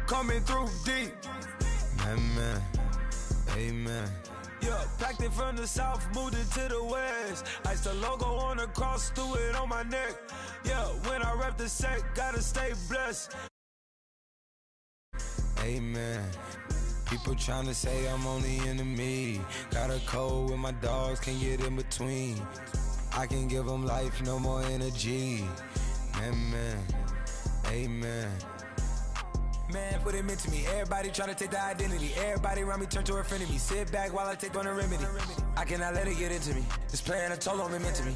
coming through deep. Amen. Amen. Yeah, packed it from the south, moved it to the west. Iced the logo on the cross, threw it on my neck. Yeah, when I rep the set, gotta stay blessed. Amen. People tryna say I'm on the enemy. Got a cold with my dogs, can't get in between. I can give them life, no more energy. Amen. Amen. Man, what it meant to me. Everybody try to take the identity. Everybody around me turn to a friend of me. Sit back while I take on the remedy. I cannot let it get into me. It's playing a toll on me mentally.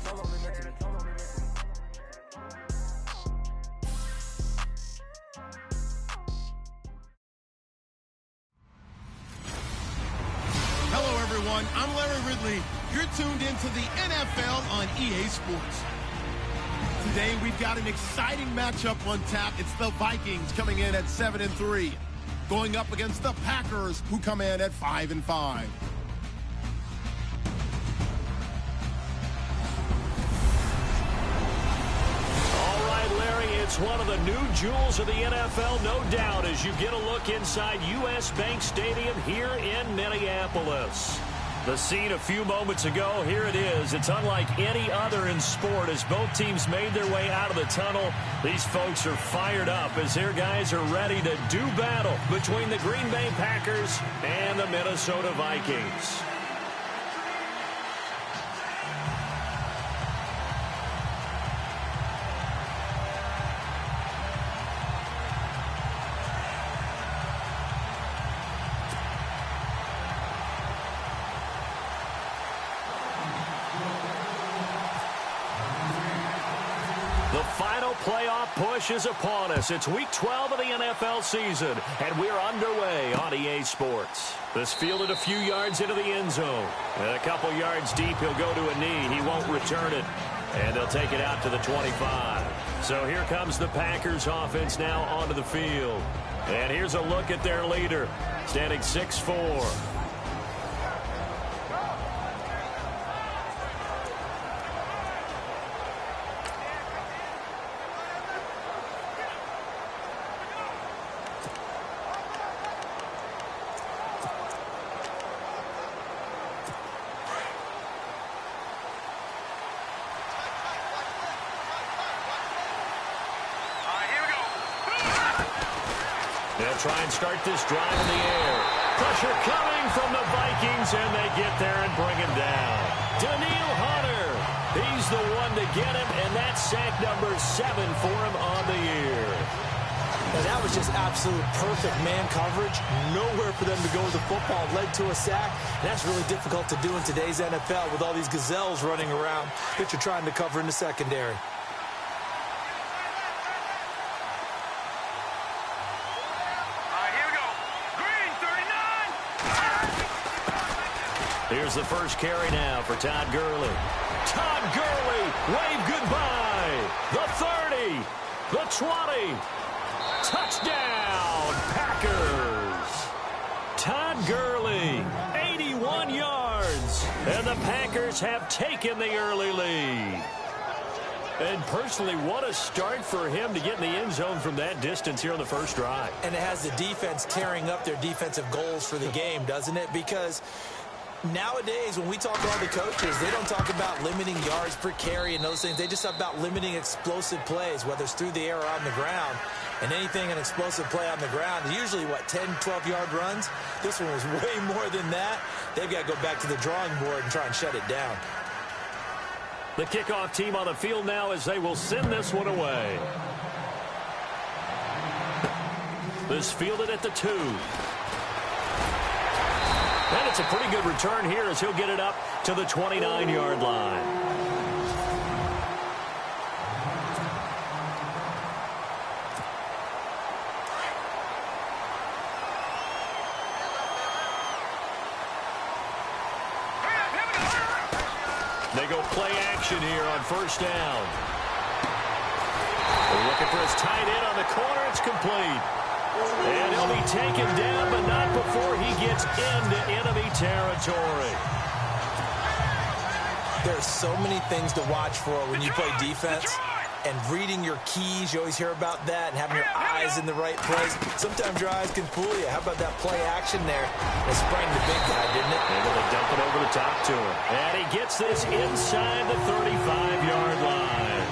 Hello, everyone. I'm Larry Ridley. You're tuned into the NFL on EA Sports. Today, we've got an exciting matchup on tap. It's the Vikings coming in at 7-3, going up against the Packers, who come in at 5-5. All right, Larry, it's one of the new jewels of the NFL, no doubt, as you get a look inside U.S. Bank Stadium here in Minneapolis. The scene a few moments ago, here it is. It's unlike any other in sport as both teams made their way out of the tunnel. These folks are fired up as their guys are ready to do battle between the Green Bay Packers and the Minnesota Vikings. The final playoff push is upon us. It's week 12 of the NFL season, and we're underway on EA Sports. This fielded a few yards into the end zone. And a couple yards deep, he'll go to a knee. He won't return it, and they'll take it out to the 25. So here comes the Packers offense now onto the field. And here's a look at their leader, standing 6'4". They'll try and start this drive in the air. Pressure coming from the Vikings, and they get there and bring him down. Danielle Hunter, he's the one to get him, and that's sack number 7 for him on the year. And that was just absolute perfect man coverage. Nowhere for them to go with the football. Led to a sack. That's really difficult to do in today's NFL with all these gazelles running around that you're trying to cover in the secondary. Here's the first carry now for Todd Gurley. Todd Gurley, wave goodbye. The 30, the 20. Touchdown, Packers. Todd Gurley, 81 yards. And the Packers have taken the early lead. And personally, what a start for him to get in the end zone from that distance here on the first drive. And it has the defense tearing up their defensive goals for the game, doesn't it? Because nowadays, when we talk to all the coaches, they don't talk about limiting yards per carry and those things. They just talk about limiting explosive plays, whether it's through the air or on the ground. And anything an explosive play on the ground is usually, 10, 12-yard runs? This one was way more than that. They've got to go back to the drawing board and try and shut it down. The kickoff team on the field now as they will send this one away. This fielded at the 2. And it's a pretty good return here as he'll get it up to the 29-yard line. They go play action here on first down. They're looking for his tight end on the corner. It's complete. And he'll be taken down, but not before he gets into enemy territory. There's so many things to watch for when you play defense. and reading your keys. You always hear about that, and having your eyes in the right place. Sometimes your eyes can fool you. How about that play action there? It sprang the big guy, didn't it? Able to dump it over the top to him. And he gets this inside the 35-yard line.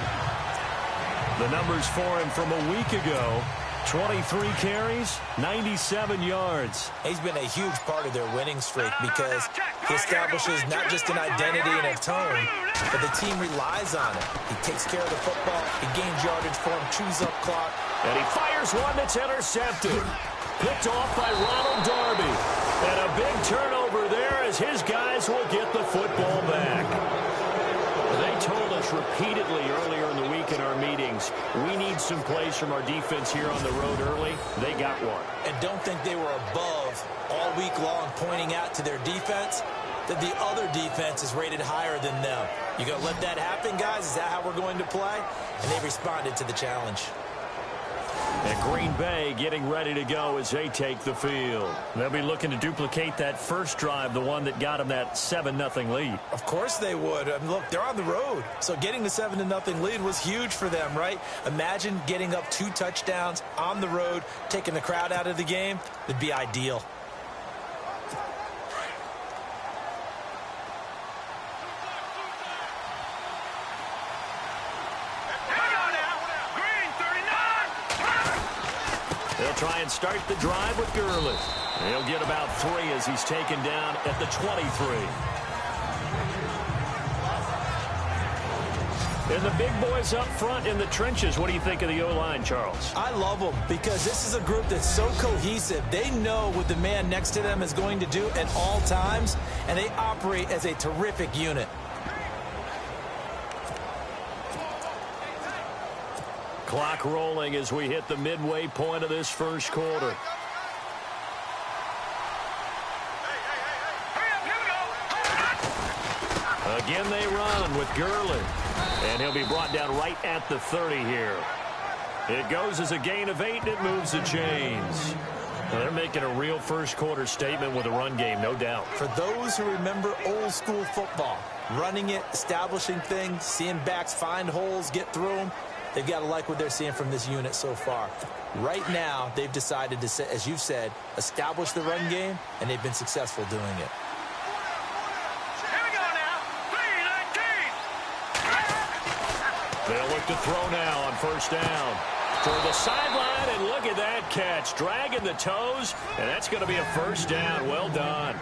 The numbers for him from a week ago: 23 carries, 97 yards. He's been a huge part of their winning streak because he establishes not just an identity and a tone, but the team relies on it. He takes care of the football. He gains yardage for him, chews up clock. And he fires one that's intercepted. Picked off by Ronald Darby. And a big turnover there as his guys will get the football back. They told us repeatedly earlier in the week in our meetings, we need some plays from our defense here on the road early. They got one. And don't think they were above all week long, pointing out to their defense that the other defense is rated higher than them. You going to let that happen, guys? Is that how we're going to play? And they responded to the challenge. And Green Bay getting ready to go as they take the field. They'll be looking to duplicate that first drive, the one that got them that 7-0 lead. Of course they would. I mean, look, they're on the road. So getting the 7-0 lead was huge for them, right? Imagine getting up 2 touchdowns on the road, taking the crowd out of the game. It'd be ideal. They'll try and start the drive with Gurley. He'll get about 3 as he's taken down at the 23. And the big boys up front in the trenches. What do you think of the O-line, Charles? I love them because this is a group that's so cohesive. They know what the man next to them is going to do at all times, and they operate as a terrific unit. Clock rolling as we hit the midway point of this first quarter. Again they run with Gurley. And he'll be brought down right at the 30 here. It goes as a gain of 8, and it moves the chains. Well, they're making a real first quarter statement with a run game, no doubt. For those who remember old school football, running it, establishing things, seeing backs find holes, get through them, they've got to like what they're seeing from this unit so far. Right now, they've decided to, as you've said, establish the run game, and they've been successful doing it. Here we go now. 3-19. They'll look to throw now on first down. Toward the sideline, and look at that catch. Dragging the toes, and that's going to be a first down. Well done.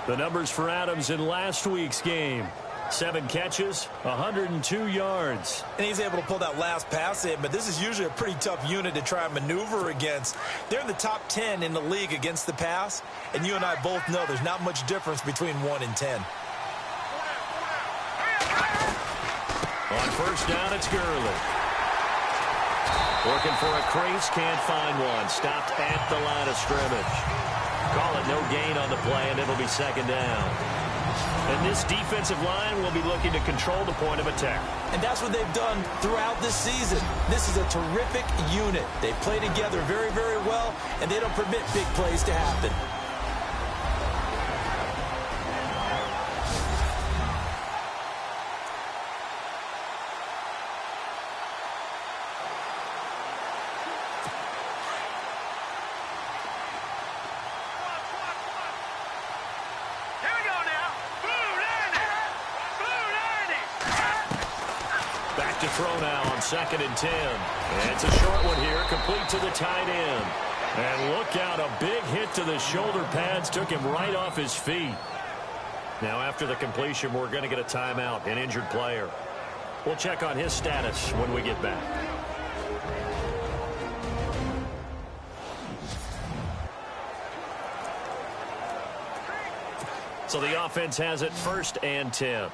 The numbers for Adams in last week's game: 7 catches, 102 yards. And he's able to pull that last pass in, but this is usually a pretty tough unit to try and maneuver against. They're in the top 10 in the league against the pass, and you and I both know there's not much difference between 1 and 10. On first down, it's Gurley. Working for a crease, can't find one. Stopped at the line of scrimmage. Call it no gain on the play, and it'll be second down. And this defensive line will be looking to control the point of attack. And that's what they've done throughout this season. This is a terrific unit. They play together very, very well, and they don't permit big plays to happen. Throw now on 2nd and 10. And it's a short one here, complete to the tight end. And look out, a big hit to the shoulder pads, took him right off his feet. Now after the completion, we're going to get a timeout, an injured player. We'll check on his status when we get back. So the offense has it 1st and 10.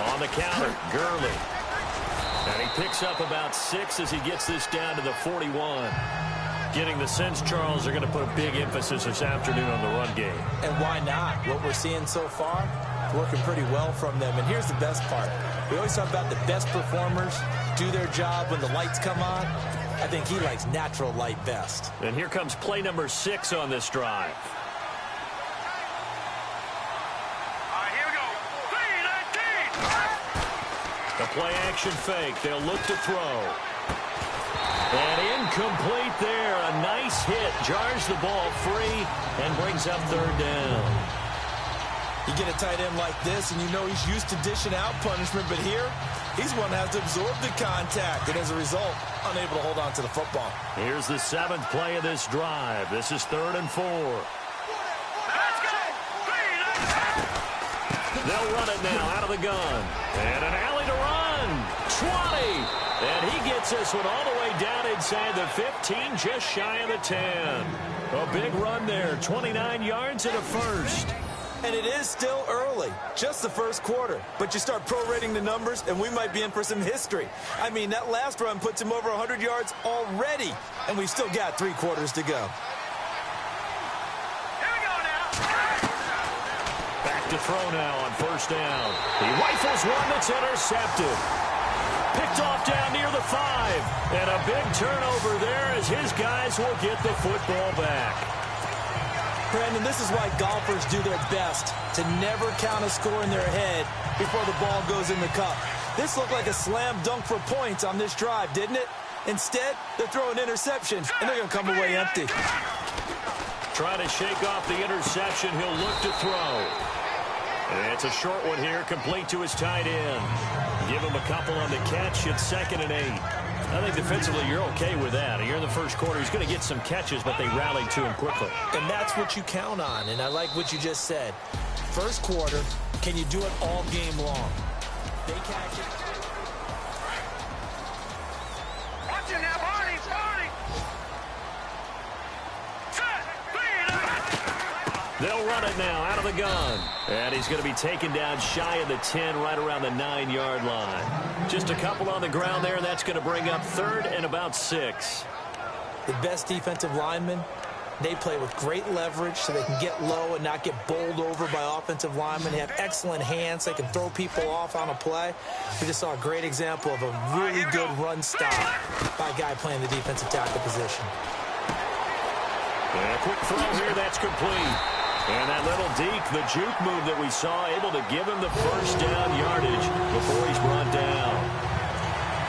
On the counter, Gurley. And he picks up about 6 as he gets this down to the 41. Getting the sense, Charles, they're going to put a big emphasis this afternoon on the run game. And why not? What we're seeing so far, working pretty well from them. And here's the best part. We always talk about the best performers do their job when the lights come on. I think he likes natural light best. And here comes play number 6 on this drive. The play action fake. They'll look to throw. And incomplete there. A nice hit. Jars the ball free and brings up third down. You get a tight end like this, and you know he's used to dishing out punishment, but here, he's one that has to absorb the contact, and as a result, unable to hold on to the football. Here's the 7th play of this drive. This is 3rd and 4. Let's go! They'll run it now out of the gun. And an alley to run. 20. And he gets this one all the way down inside the 15, just shy of the 10. A big run there, 29 yards and a first. And it is still early, just the first quarter. But you start prorating the numbers, and we might be in for some history. I mean, that last run puts him over 100 yards already, and we've still got 3 quarters to go. Here we go now. Back to throw now on first down. He rifles one that's intercepted. Picked off down near the 5. And a big turnover there as his guys will get the football back. Brandon, this is why golfers do their best to never count a score in their head before the ball goes in the cup. This looked like a slam dunk for points on this drive, didn't it? Instead, they're throwing interceptions, and they're going to come away empty. Trying to shake off the interception. He'll look to throw. It's a short one here, complete to his tight end. Give him a couple on the catch. It's 2nd and 8. I think defensively you're okay with that. Here in the first quarter, he's going to get some catches, but they rallied to him quickly. And that's what you count on, and I like what you just said. First quarter, can you do it all game long? They catch it. Watch it now, Barney, Barney. Set, They'll run it now out of the gun. And he's going to be taken down shy of the 10, right around the 9-yard line. Just a couple on the ground there, and that's going to bring up 3rd and about 6. The best defensive linemen, they play with great leverage so they can get low and not get bowled over by offensive linemen. They have excellent hands. They can throw people off on a play. We just saw a great example of a really good run stop by a guy playing the defensive tackle position. And a quick throw here, that's complete. And that little deke, the juke move that we saw, able to give him the first down yardage before he's brought down.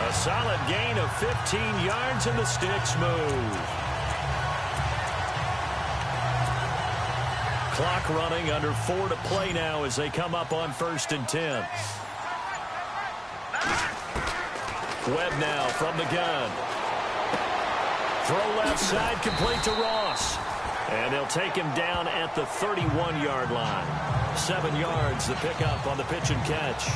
A solid gain of 15 yards, and the sticks move. Clock running, under 4 to play now as they come up on 1st and 10. Webb now from the gun. Throw left side, complete to Ross. And they'll take him down at the 31-yard line. 7 yards, the pickup on the pitch and catch.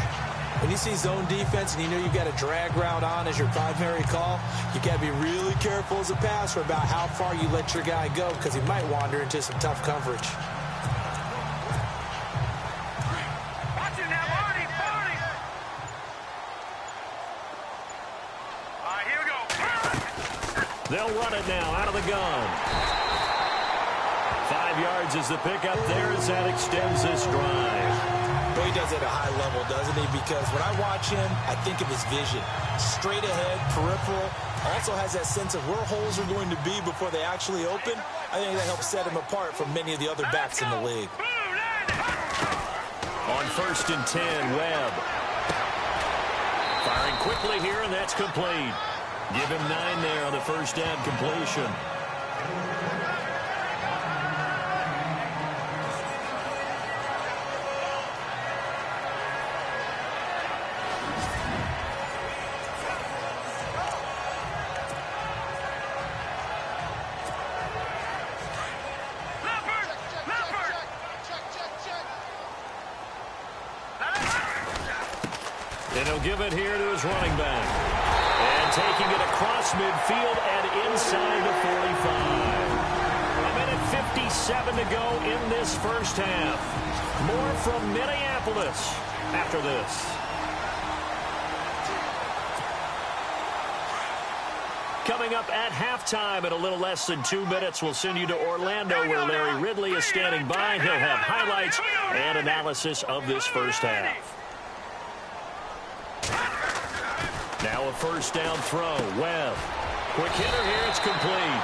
When you see zone defense and you know you've got a drag route on as your primary call, you got to be really careful as a passer about how far you let your guy go because he might wander into some tough coverage. Watch it now, Barney, Barney. All right, here we go. They'll run it now out of the gun. 5 yards is the pickup there as that extends this drive. Well, he does it at a high level, doesn't he? Because when I watch him, I think of his vision. Straight ahead, peripheral. Also has that sense of where holes are going to be before they actually open. I think that helps set him apart from many of the other backs in the league. On 1st and 10, Webb. Firing quickly here, and that's complete. Give him 9 there on the first down completion. And he'll give it here to his running back. And taking it across midfield and inside the 45. 1:57 to go in this first half. More from Minneapolis after this. Coming up at halftime in a little less than 2 minutes, we'll send you to Orlando where Larry Ridley is standing by. He'll have highlights and analysis of this first half. Now a first down throw. Webb. Quick hitter here. It's complete.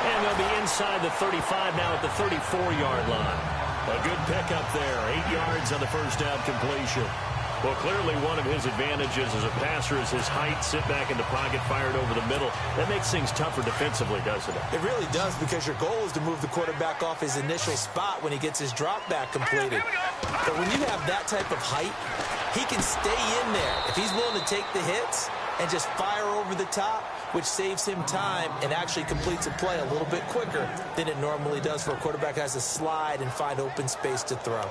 And they'll be inside the 35 now at the 34-yard line. A good pickup there. 8 yards on the first down completion. Well, clearly one of his advantages as a passer is his height, sit back in the pocket, fired over the middle. That makes things tougher defensively, doesn't it? It really does, because your goal is to move the quarterback off his initial spot when he gets his drop back completed. But when you have that type of height, he can stay in there if he's willing to take the hits and just fire over the top, which saves him time and actually completes a play a little bit quicker than it normally does for a quarterback who has to slide and find open space to throw.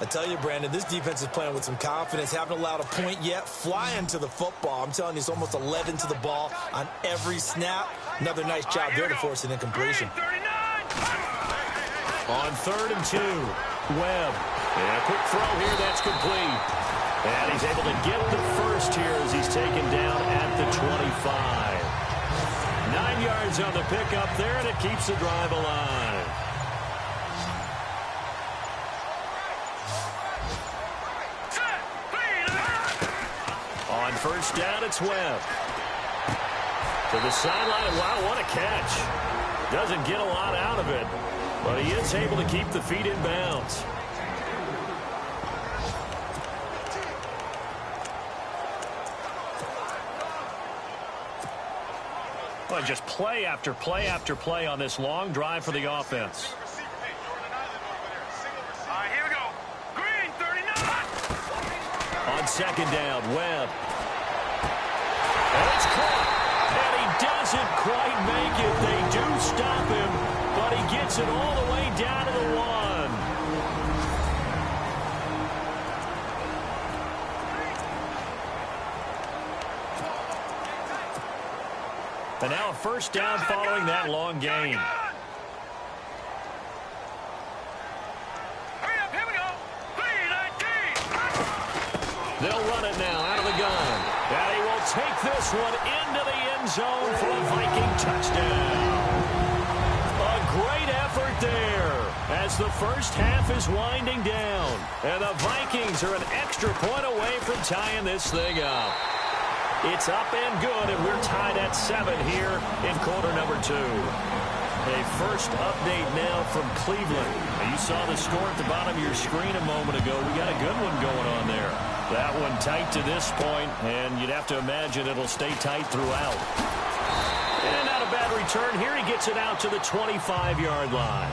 I tell you, Brandon, this defense is playing with some confidence. Haven't allowed a point yet. Flying to the football. I'm telling you, it's almost 11 to the ball on every snap. Another nice job there to force an incompletion. On 3rd and 2, Webb. And a quick throw here, that's complete. And he's able to get the first here as he's taken down at the 25. 9 yards on the pickup there, and it keeps the drive alive. On 1st down, it's Webb. To the sideline. Wow, what a catch. Doesn't get a lot out of it, but he is able to keep the feet in bounds. Well, just play after play after play on this long drive for the offense. Here we go. Green, 39. On 2nd down, Webb. And it's caught. And he doesn't quite make it. They do stop him, but he gets it all the way down to the 1. And now a 1st down following that long gain. Hurry up, here we go. 3-19. They'll run it now out of the gun. And he will take this one into the end zone for a Viking touchdown. A great effort there as the first half is winding down. And the Vikings are an extra point away from tying this thing up. It's up and good, and we're tied at 7 here in quarter number 2. A first update now from Cleveland. You saw the score at the bottom of your screen a moment ago. We got a good one going on there. That one tight to this point, and you'd have to imagine it'll stay tight throughout. And not a bad return here. He gets it out to the 25-yard line.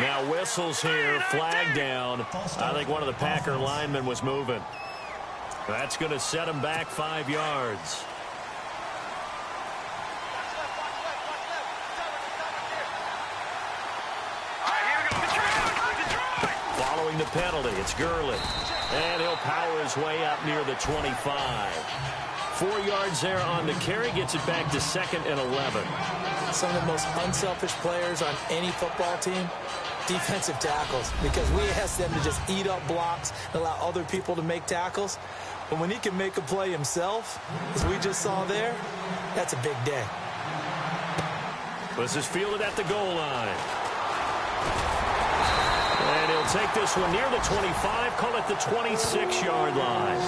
Now whistles here, flag down. I think one of the Packer linemen was moving. That's going to set him back 5 yards. Following the penalty, it's Gurley. And he'll power his way up near the 25. 4 yards there on the carry, gets it back to 2nd and 11. Some of the most unselfish players on any football team, defensive tackles, because we ask them to just eat up blocks and allow other people to make tackles. But when he can make a play himself, as we just saw there, that's a big day. This is fielded at the goal line. And he'll take this one near the 25, call it the 26-yard line.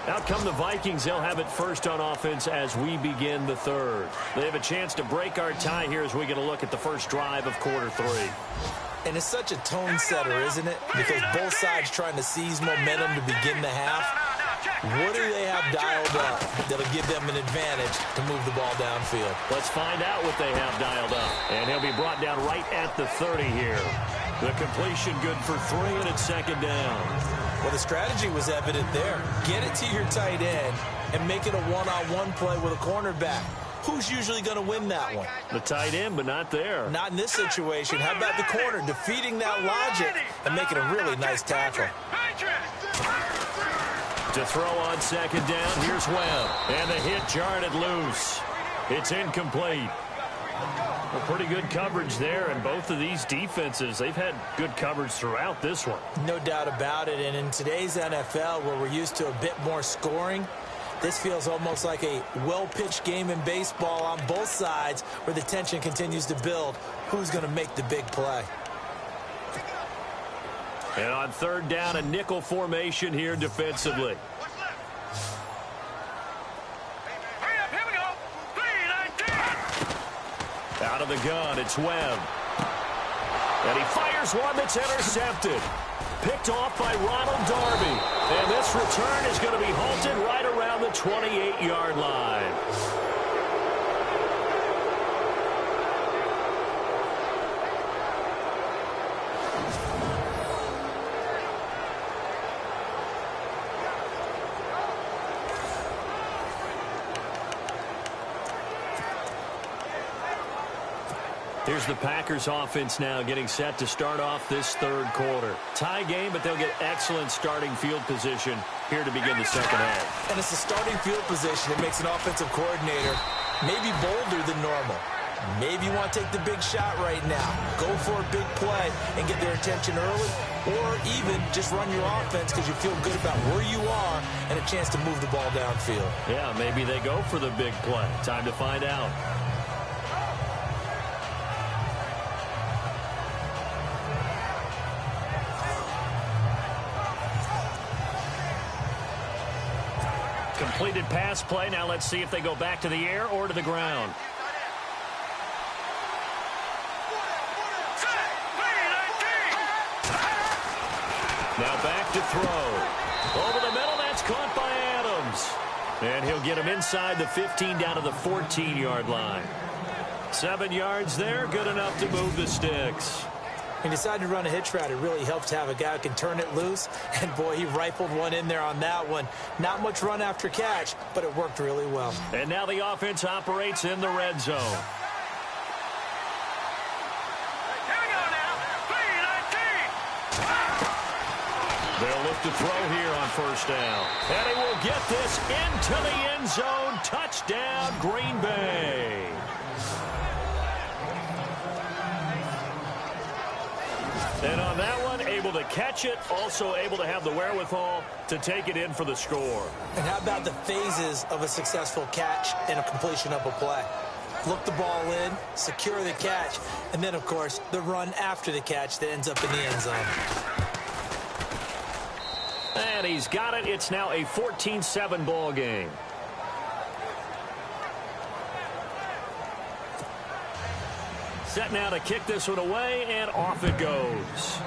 Out come the Vikings. They'll have it first on offense as we begin the 3rd. They have a chance to break our tie here as we get a look at the first drive of quarter 3. And it's such a tone setter, isn't it? Because both sides trying to seize momentum to begin the half. What do they have dialed up that'll give them an advantage to move the ball downfield? Let's find out what they have dialed up. And he'll be brought down right at the 30 here. The completion good for 3, and it's 2nd down. Well, the strategy was evident there. Get it to your tight end and make it a one-on-one play with a cornerback. Who's usually going to win that one? The tight end, but not there. Not in this situation. How about the corner defeating that logic and making a really nice tackle? To throw on 2nd down, here's Webb. And the hit jarred it loose. It's incomplete. Well, pretty good coverage there, and both of these defenses, they've had good coverage throughout this one. No doubt about it, and in today's NFL, where we're used to a bit more scoring, this feels almost like a well-pitched game in baseball on both sides where the tension continues to build. who's going to make the big play. And on third down, a nickel formation here defensively. Here we go. 3-19. Out of the gun, it's Webb. And he fires one that's intercepted. Picked off by Ronald Darby. And this return is going to be halted right around the 28-yard line. Here's the Packers offense now getting set to start off this third quarter. Tie game, but they'll get excellent starting field position here to begin the second half. And it's a starting field position that makes an offensive coordinator maybe bolder than normal. Maybe you want to take the big shot right now. Go for a big play and get their attention early, or even just run your offense because you feel good about where you are and a chance to move the ball downfield. Yeah, maybe they go for the big play. Time to find out. Completed pass play. Now let's see if they go back to the air or to the ground. Now back to throw. Over the middle, that's caught by Adams. And he'll get him inside the 15 down to the 14-yard line. 7 yards there, good enough to move the sticks. He decided to run a hitch route. It really helps to have a guy who can turn it loose. And, boy, he rifled one in there on that one. Not much run after catch, but it worked really well. And now the offense operates in the red zone. Here we go now. 3-19. They'll look to throw here on first down. And he will get this into the end zone. Touchdown, Green Bay. And on that one, able to catch it, also able to have the wherewithal to take it in for the score. And how about the phases of a successful catch and a completion of a play? Look the ball in, secure the catch, and then, of course, the run after the catch that ends up in the end zone. And he's got it. It's now a 14-7 ball game. Set now to kick this one away, and off it goes.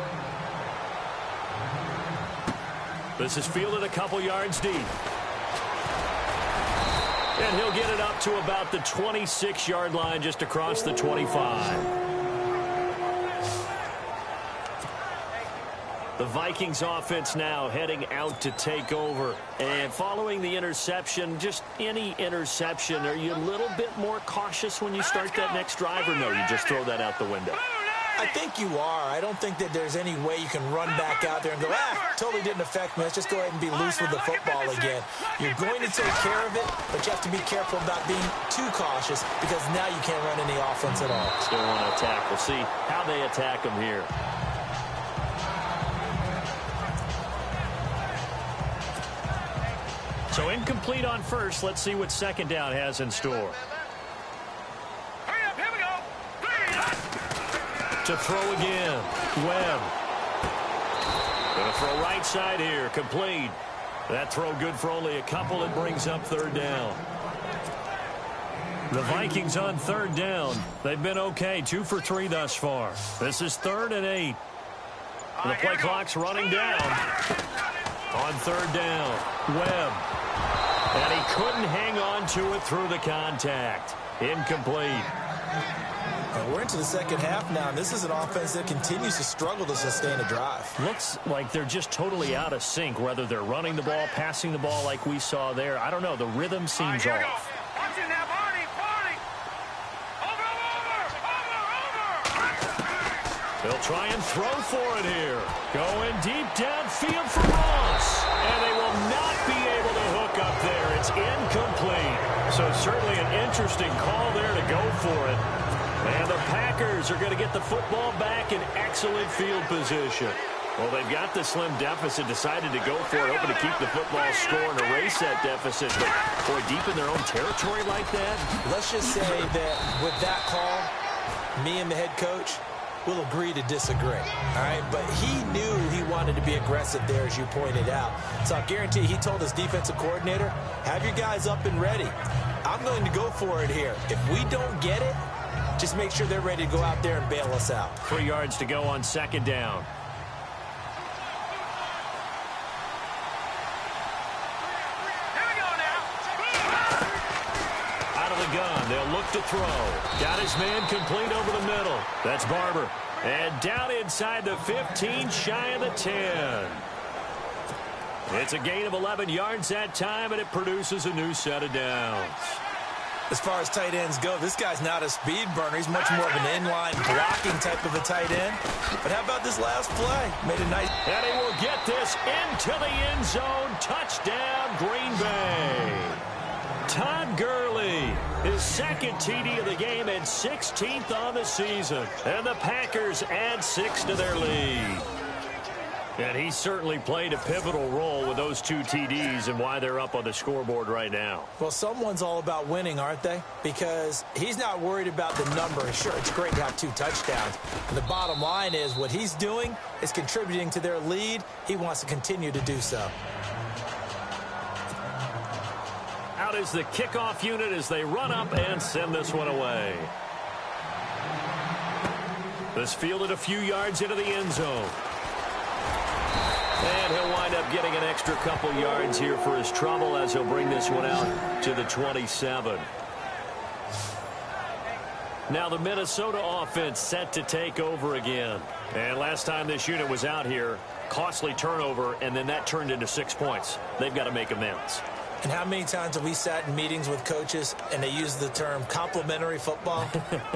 This is fielded a couple yards deep. And he'll get it up to about the 26-yard line, just across the 25. The Vikings offense now heading out to take over. And following the interception, just any interception, are you a little bit more cautious when you start that next drive, or no, you just throw that out the window? I think you are. I don't think that there's any way you can run back out there and go, totally didn't affect me. Let's just go ahead and be loose with the football again. You're going to take care of it, but you have to be careful about being too cautious because now you can't run any offense at all. Still want to attack. We'll see how they attack them here. So incomplete on first. Let's see what second down has in store. Hurry up, here we go. 3-19. To throw again. Webb. Going to throw right side here. Complete. That throw good for only a couple. It brings up third down. The Vikings on third down. They've been okay. 2 for 3 thus far. This is 3rd and 8. And the play clock's running down. On third down. Webb. And he couldn't hang on to it through the contact. Incomplete. We're into the second half now, and this is an offense that continues to struggle to sustain a drive. Looks like they're just totally out of sync, whether they're running the ball, passing the ball like we saw there. I don't know. The rhythm seems Here we go. off. Watch it now, Barney. Over. They'll try and throw for it here. Going deep downfield for Ross. And they will not be able to hook up there. It's incomplete. So certainly an interesting call there to go for it. And the Packers are going to get the football back in excellent field position. Well, they've got the slim deficit, decided to go for it, hoping to keep the football score and erase that deficit. But, boy, deep in their own territory like that. Let's just say that with that call, Me and the head coach will agree to disagree, all right? But he knew he wanted to be aggressive there, as you pointed out. So I guarantee he told his defensive coordinator, have your guys up and ready. I'm going to go for it here. If we don't get it, just make sure they're ready to go out there and bail us out. 3 yards to go on second down. Gun. They'll look to throw. Got his man complete over the middle. That's Barber. And down inside the 15, shy of the 10. It's a gain of 11 yards that time, and it produces a new set of downs. As far as tight ends go, this guy's not a speed burner. He's much more of an inline blocking type of a tight end. But how about this last play? Made a nice... And he will get this into the end zone. Touchdown, Green Bay. Todd Gurley, his second TD of the game and 16th on the season. And the Packers add 6 to their lead. And he certainly played a pivotal role with those 2 TDs and why they're up on the scoreboard right now. Well, someone's all about winning, aren't they? Because he's not worried about the number. Sure, it's great to have 2 touchdowns. And the bottom line is what he's doing is contributing to their lead. He wants to continue to do so. Out is the kickoff unit as they run up and send this one away. This fielded a few yards into the end zone. And he'll wind up getting an extra couple yards here for his trouble as he'll bring this one out to the 27. Now the Minnesota offense set to take over again. And last time this unit was out here, costly turnover, and then that turned into 6 points. They've got to make amends. And how many times have we sat in meetings with coaches and they use the term complementary football?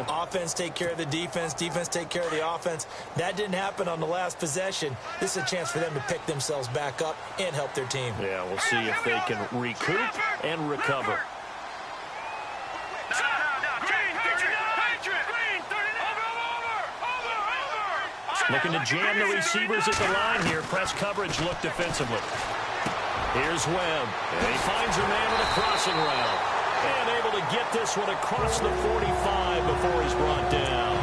Offense take care of the defense, defense take care of the offense. That didn't happen on the last possession. This is a chance for them to pick themselves back up and help their team. Yeah, we'll see if they can recoup and recover. Looking to jam the receivers at the line here. Press coverage look defensively. Here's Webb. And he finds her man with a crossing route. And able to get this one across the 45 before he's brought down.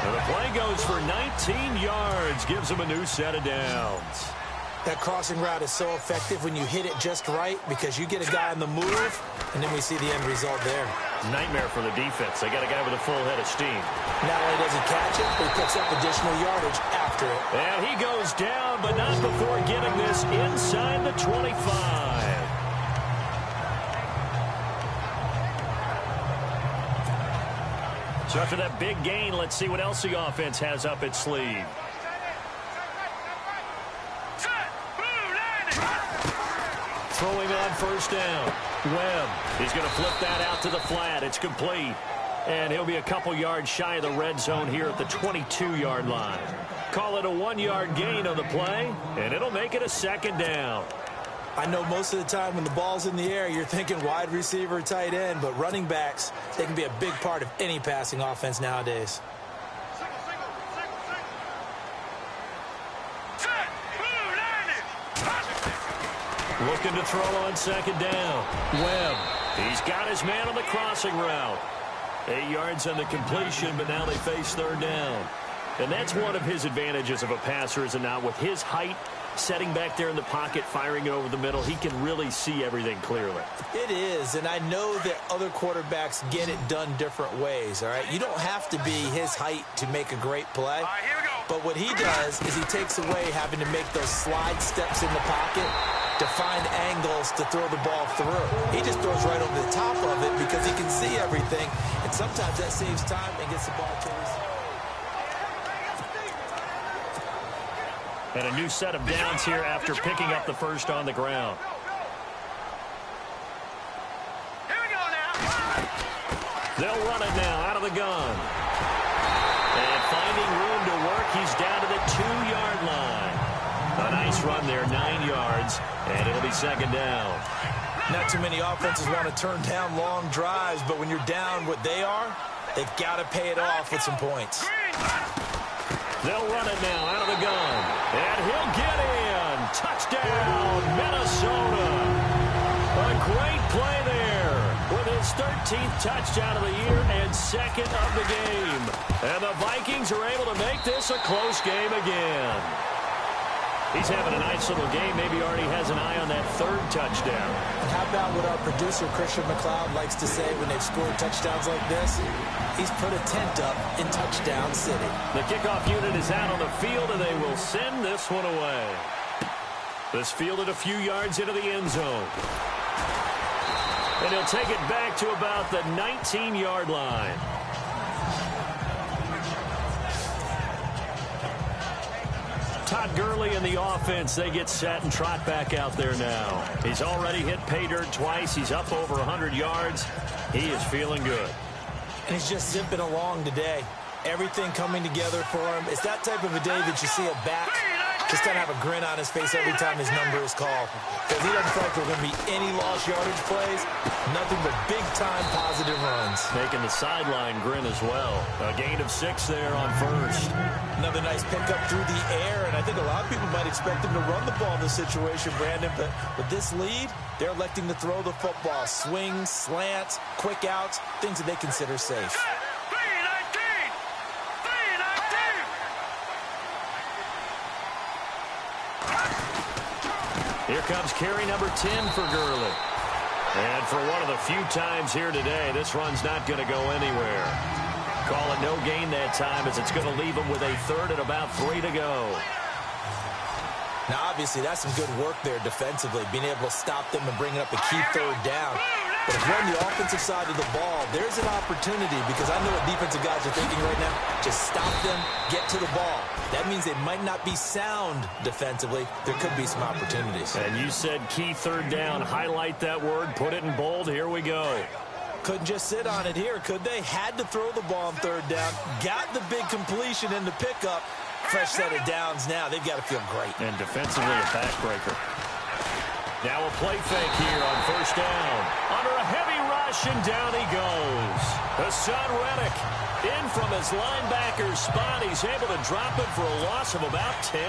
And the play goes for 19 yards. Gives him a new set of downs. That crossing route is so effective when you hit it just right because you get a guy on the move, and then we see the end result there. Nightmare for the defense. They got a guy with a full head of steam. Not only does he catch it, but he picks up additional yardage after it. And he goes down, but not before getting this inside the 25. So after that big gain, let's see what else the offense has up its sleeve. Throwing on first down. Webb. He's going to flip that out to the flat. It's complete. And he'll be a couple yards shy of the red zone here at the 22-yard line. Call it a 1-yard gain on the play, and it'll make it a second down. I know most of the time when the ball's in the air, you're thinking wide receiver, tight end, but running backs, they can be a big part of any passing offense nowadays. Looking to throw on second down. Webb. He's got his man on the crossing route. 8 yards on the completion, but now they face third down. And that's one of his advantages of a passer, is it not? With his height, setting back there in the pocket, firing it over the middle, he can really see everything clearly. It is, and I know that other quarterbacks get it done different ways, all right? You don't have to be his height to make a great play. All right, here we go. But what he does is he takes away having to make those slide steps in the pocket to find angles to throw the ball through. He just throws right over the top of it because he can see everything, and sometimes that saves time and gets the ball to his... And a new set of downs here after picking up the first on the ground. Here we go now. They'll run it now out of the gun. And finding room to work, he's down to the 2-yard line. A nice run there, 9 yards, and it'll be second down. Not too many offenses want to turn down long drives, but when you're down what they are, they've got to pay it off with some points. They'll run it now out of the gun. And he'll get in. Touchdown, Minnesota. A great play there with his 13th touchdown of the year and second of the game. And the Vikings are able to make this a close game again. He's having a nice little game. Maybe already has an eye on that third touchdown. And how about what our producer, Christian McLeod, likes to say when they've scored touchdowns like this? He's put a tent up in Touchdown City. The kickoff unit is out on the field, and they will send this one away. This fielded a few yards into the end zone. And he'll take it back to about the 19-yard line. Todd Gurley and the offense, they get set and trot back out there now. He's already hit pay dirt twice. He's up over 100 yards. He is feeling good. And he's just zipping along today. Everything coming together for him. It's that type of a day that you see a back just kind of have a grin on his face every time his number is called. Because he doesn't feel like there are going to be any lost yardage plays. Nothing but big-time positive runs. Making the sideline grin as well. A gain of 6 there on first. Another nice pickup through the air, and I think a lot of people might expect him to run the ball in this situation, Brandon. But with this lead, they're electing to throw the football. Swings, slants, quick outs, things that they consider safe. Here comes carry number 10 for Gurley. And for one of the few times here today, this run's not going to go anywhere. Call it no gain that time, as it's going to leave him with a third and about 3 to go. Now, obviously, that's some good work there defensively, being able to stop them and bringing up a key third down. But if you're on the offensive side of the ball, there's an opportunity, because I know what defensive guys are thinking right now. Just stop them, get to the ball. That means they might not be sound defensively. There could be some opportunities. And you said key third down. Highlight that word. Put it in bold. Here we go. Couldn't just sit on it here, could they? Had to throw the ball on third down. Got the big completion in the pickup. Fresh set of downs now. They've got to feel great. And defensively a backbreaker. Now a play fake here on first down. Under a heavy rush, and down he goes. Hassan Reddick in from his linebacker's spot. He's able to drop it for a loss of about 10.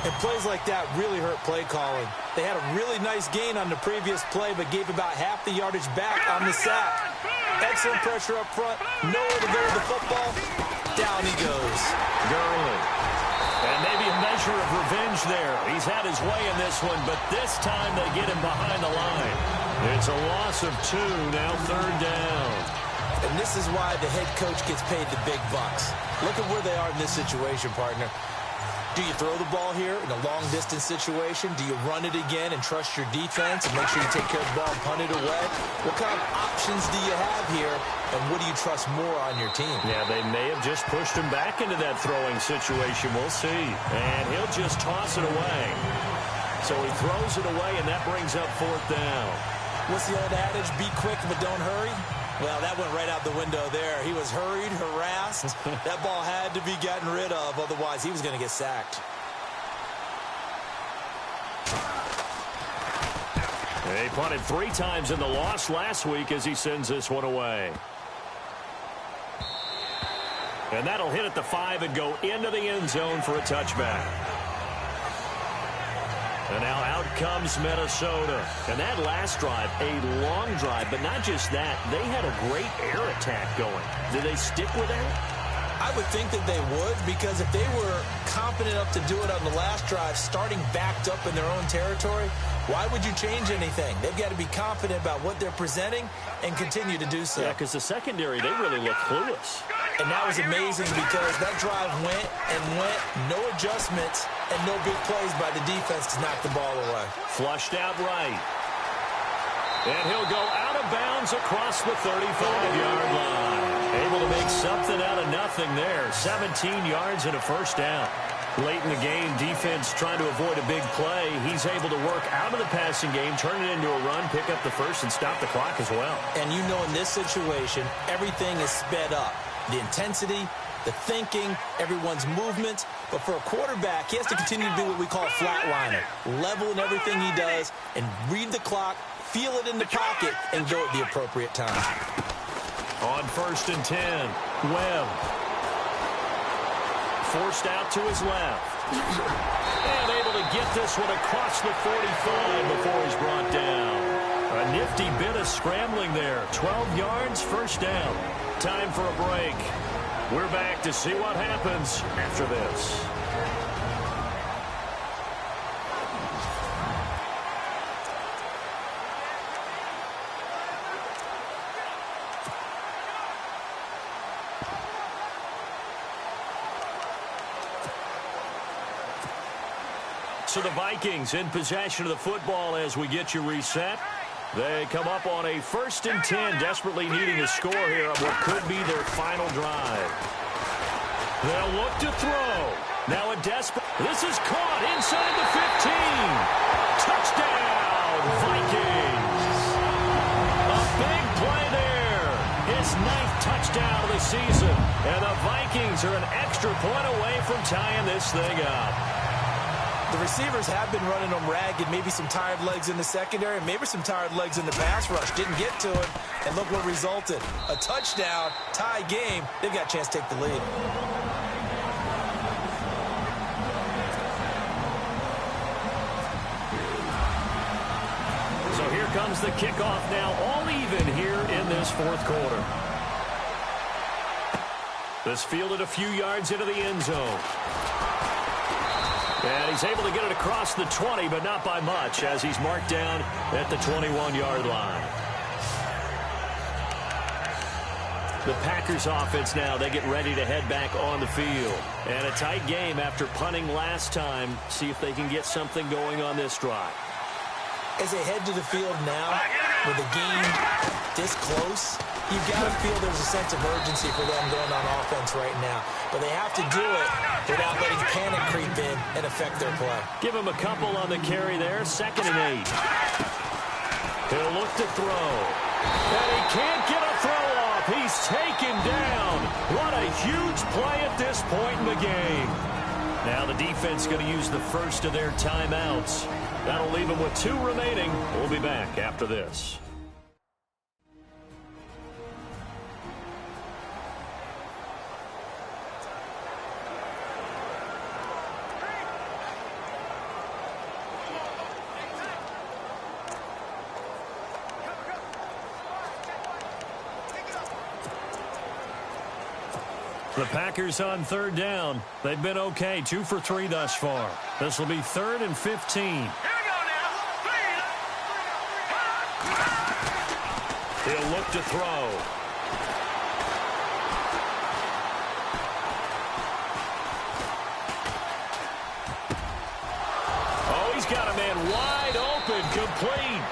And plays like that really hurt play calling. They had a really nice gain on the previous play, but gave about half the yardage back on the sack. Excellent pressure up front. Nowhere to go with the football. Down he goes. Gurley. And maybe a measure of revenge there. He's had his way in this one, but this time they get him behind the line. It's a loss of 2, now third down. And this is why the head coach gets paid the big bucks. Look at where they are in this situation, partner. Do you throw the ball here in a long-distance situation? Do you run it again and trust your defense and make sure you take care of the ball and punt it away? What kind of options do you have here, and what do you trust more on your team? Yeah, they may have just pushed him back into that throwing situation. We'll see. And he'll just toss it away. So he throws it away, and that brings up fourth down. What's the old adage? Be quick, but don't hurry? Well, that went right out the window there. He was hurried, harassed. That ball had to be gotten rid of, otherwise he was going to get sacked. They punted 3 times in the loss last week as he sends this one away. And that'll hit at the 5 and go into the end zone for a touchback. And now out comes Minnesota. And that last drive, a long drive, but not just that. They had a great air attack going. Did they stick with that? I would think that they would, because if they were confident enough to do it on the last drive, starting backed up in their own territory, why would you change anything? They've got to be confident about what they're presenting and continue to do so. Yeah, because the secondary, they really look clueless. And that was amazing, because that drive went and went, no adjustments, and no big plays by the defense to knock the ball away. Flushed out right. And he'll go out of bounds across the 35-yard line. Able to make something out of nothing there. 17 yards and a first down. Late in the game, defense trying to avoid a big play. He's able to work out of the passing game, turn it into a run, pick up the first, and stop the clock as well. And you know, in this situation, everything is sped up. The intensity, the thinking, everyone's movement. But for a quarterback, he has to continue to do what we call a flatliner. Level in everything he does and read the clock, feel it in the pocket, and go at the appropriate time. On first and 10, Webb. Forced out to his left. And able to get this one across the 45 before he's brought down. A nifty bit of scrambling there. 12 yards, first down. Time for a break. We're back to see what happens after this. So the Vikings in possession of the football as we get you reset. They come up on a 1st and 10, desperately needing a score here on what could be their final drive. They'll look to throw. Now a desperate. This is caught inside the 15. Touchdown, Vikings. A big play there. His 9th touchdown of the season. And the Vikings are an extra point away from tying this thing up. The receivers have been running them ragged, maybe some tired legs in the secondary, maybe some tired legs in the pass rush. Didn't get to it, and look what resulted. A touchdown, tie game. They've got a chance to take the lead. So here comes the kickoff now, all even here in this 4th quarter. This fielded a few yards into the end zone. And he's able to get it across the 20, but not by much, as he's marked down at the 21-yard line. The Packers offense now, they get ready to head back on the field. And a tight game after punting last time. See if they can get something going on this drive. As they head to the field now, with the game this close, you've got to feel there's a sense of urgency for them going on offense right now. But they have to do it without letting panic creep in and affect their play. Give him a couple on the carry there, 2nd and 8. He'll look to throw. And he can't get a throw off. He's taken down. What a huge play at this point in the game. Now the defense going to use the first of their timeouts. That'll leave them with 2 remaining. We'll be back after this. The Packers on 3rd down. They've been okay, 2 for 3 thus far. This will be 3rd and 15. Here we go now. He'll look to throw. Oh, he's got a man wide open, complete.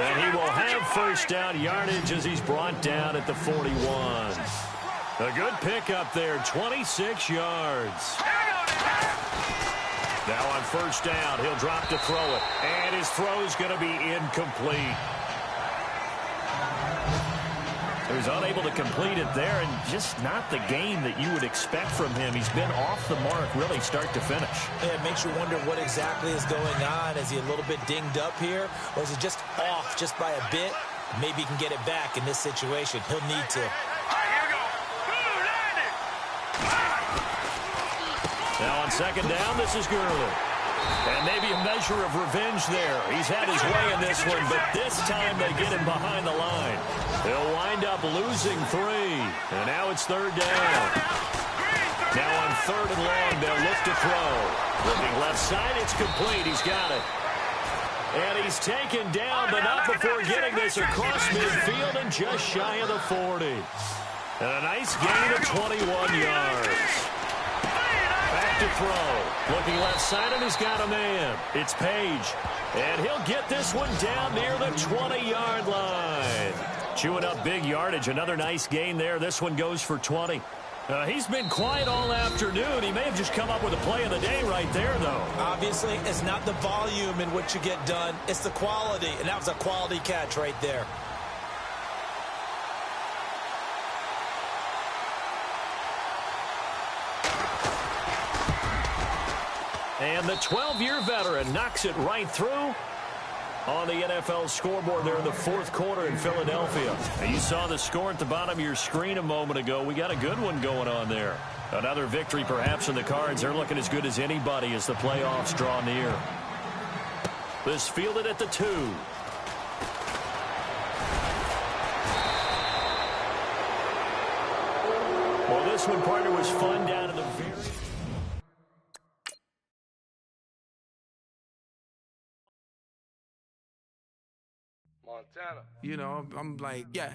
And he will have first down yardage as he's brought down at the 41. A good pickup there, 26 yards. Now on first down, he'll drop to throw it. And his throw's going to be incomplete. He was unable to complete it there, and just not the game that you would expect from him. He's been off the mark, really, start to finish. Yeah, it makes you wonder what exactly is going on. Is he a little bit dinged up here, or is he just off just by a bit? Maybe he can get it back in this situation. He'll need to. Now on 2nd down, this is Gurley. And maybe a measure of revenge there. He's had his way in this one, but this time they get him behind the line. He'll wind up losing 3. And now it's 3rd down. Now on 3rd and long, they'll look to throw. Looking left side, it's complete. He's got it. And he's taken down, but not before getting this across midfield and just shy of the 40. And a nice gain of 21 yards. Back to throw. Looking left side, and he's got a man. It's Page. And he'll get this one down near the 20-yard line. Chewing up big yardage. Another nice gain there. This one goes for 20. He's been quiet all afternoon. He may have just come up with a play of the day right there, though. Obviously, it's not the volume in which you get done. It's the quality, and that was a quality catch right there. And the 12-year veteran knocks it right through on the NFL scoreboard there in the 4th quarter in Philadelphia. And you saw the score at the bottom of your screen a moment ago. We got a good one going on there. Another victory perhaps in the cards. They're looking as good as anybody as the playoffs draw near. This fielded at the 2. this one, partner, was fun down to the very... Montana. You know, I'm like, yeah.